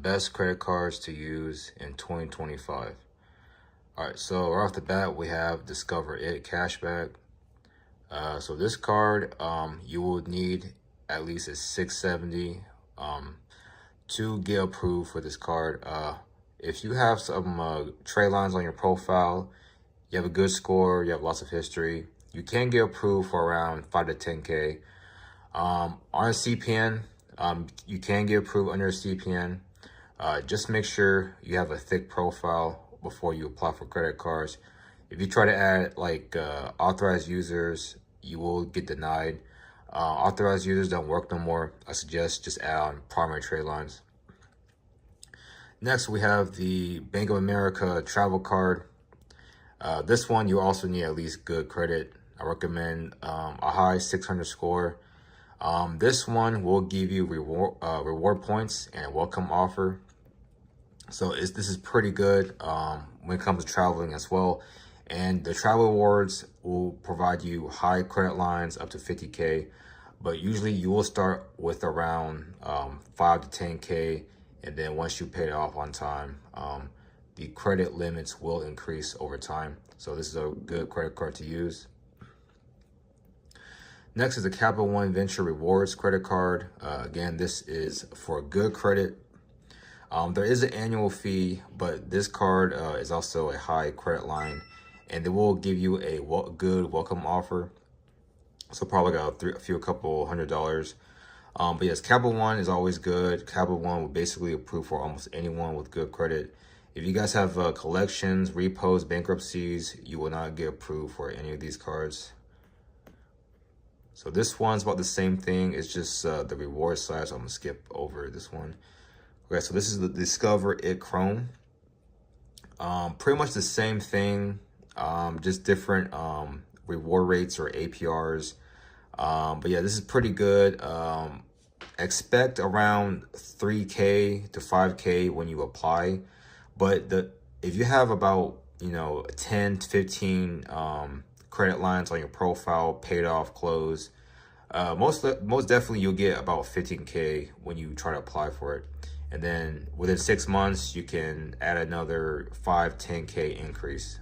best credit cards to use in 2025. All right, so right off the bat, we have Discover It Cashback. So this card, you will need at least a 670 to get approved for this card. If you have some trade lines on your profile, you have a good score, you have lots of history, you can get approved for around 5 to 10K. On a CPN, you can get approved under a CPN. Just make sure you have a thick profile before you apply for credit cards. If you try to add like authorized users, you will get denied. Authorized users don't work no more. I suggest just add on primary trade lines. Next, we have the Bank of America travel card. This one, you also need at least good credit. I recommend a high 600 score. This one will give you reward points and a welcome offer. So this is pretty good when it comes to traveling as well. And the travel rewards will provide you high credit lines up to 50K. But usually you will start with around 5 to 10K. And then once you pay it off on time, the credit limits will increase over time. So this is a good credit card to use. Next is the Capital One Venture Rewards credit card. Again, this is for good credit. There is an annual fee, but this card is also a high credit line, and they will give you a good welcome offer. So probably like a couple $100. But yes, Capital One is always good. Capital One will basically approve for almost anyone with good credit. If you guys have collections, repos, bankruptcies, you will not get approved for any of these cards. So this one's about the same thing. It's just the reward side, so I'm gonna skip over this one. Okay, so this is the Discover It Chrome. Pretty much the same thing, just different reward rates or APRs. But yeah, this is pretty good. Expect around 3K to 5K when you apply. But if you have about 10 to 15 credit lines on your profile, paid off, closed, most definitely you'll get about 15K when you try to apply for it. And then within 6 months, you can add another 5-10K increase.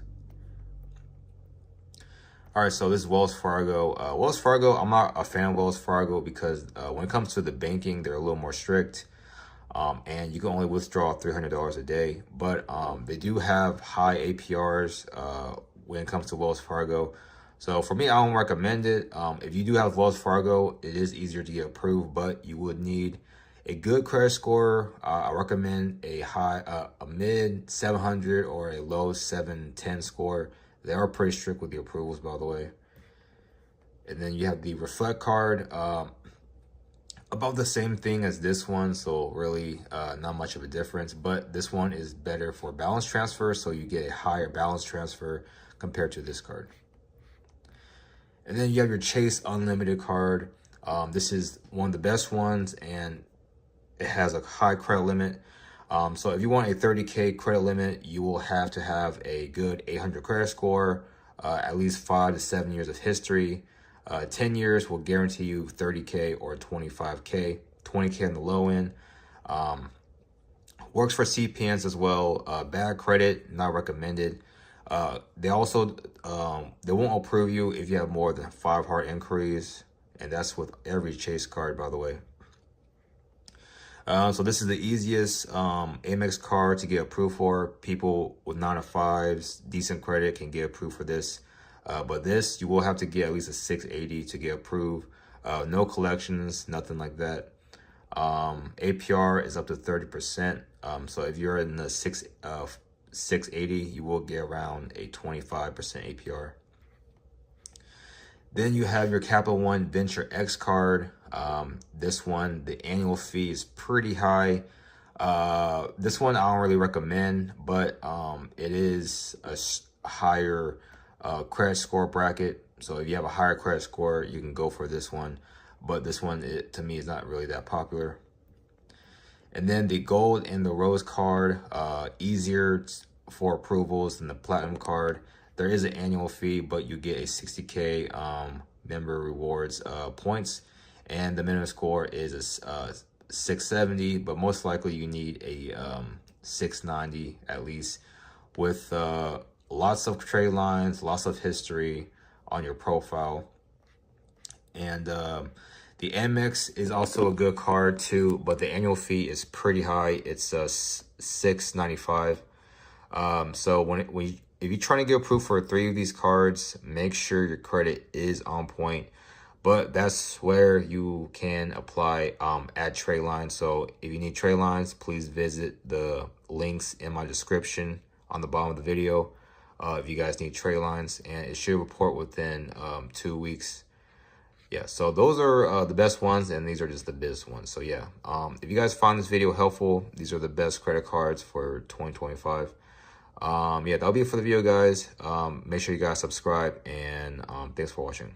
All right, so this is Wells Fargo. Wells Fargo, I'm not a fan of Wells Fargo because when it comes to the banking, they're a little more strict. And you can only withdraw $300 a day. But they do have high APRs when it comes to Wells Fargo. So for me, I don't recommend it. If you do have Wells Fargo, it is easier to get approved, but you would need a good credit score. I recommend a mid 700 or a low 710 score. They are pretty strict with the approvals, by the way. And then you have the Reflect card. About the same thing as this one, so really not much of a difference, but this one is better for balance transfer, so you get a higher balance transfer compared to this card. And then you have your Chase Unlimited card. This is one of the best ones, and it has a high credit limit. So if you want a 30K credit limit, you will have to have a good 800 credit score, at least 5 to 7 years of history. 10 years will guarantee you 30K or 25K, 20K on the low end. Works for CPNs as well. Bad credit, not recommended. They also, they won't approve you if you have more than 5 hard inquiries. And that's with every Chase card, by the way. So this is the easiest Amex card to get approved for. People with 9 to 5s, decent credit can get approved for this. But this, you will have to get at least a 680 to get approved. No collections, nothing like that. APR is up to 30%. So if you're in the 680, you will get around a 25% APR. Then you have your Capital One Venture X card. This one, the annual fee is pretty high. This one I don't really recommend, but it is a higher credit score bracket. So if you have a higher credit score, you can go for this one. But this one, to me, is not really that popular. And then the Gold and the Rose card, easier for approvals than the Platinum card. There is an annual fee, but you get a 60K member rewards points. And the minimum score is 670, but most likely you need a 690 at least, with lots of trade lines, lots of history on your profile. And the MX is also a good card too, but the annual fee is pretty high. It's $695. So if you're trying to get approved for 3 of these cards, make sure your credit is on point. But that's where you can apply add trade lines. So if you need trade lines, please visit the links in my description on the bottom of the video if you guys need trade lines, and it should report within 2 weeks. Yeah, so those are the best ones, and these are just the best ones. So yeah, if you guys find this video helpful, these are the best credit cards for 2025. Yeah, that'll be it for the video, guys. Make sure you guys subscribe, and thanks for watching.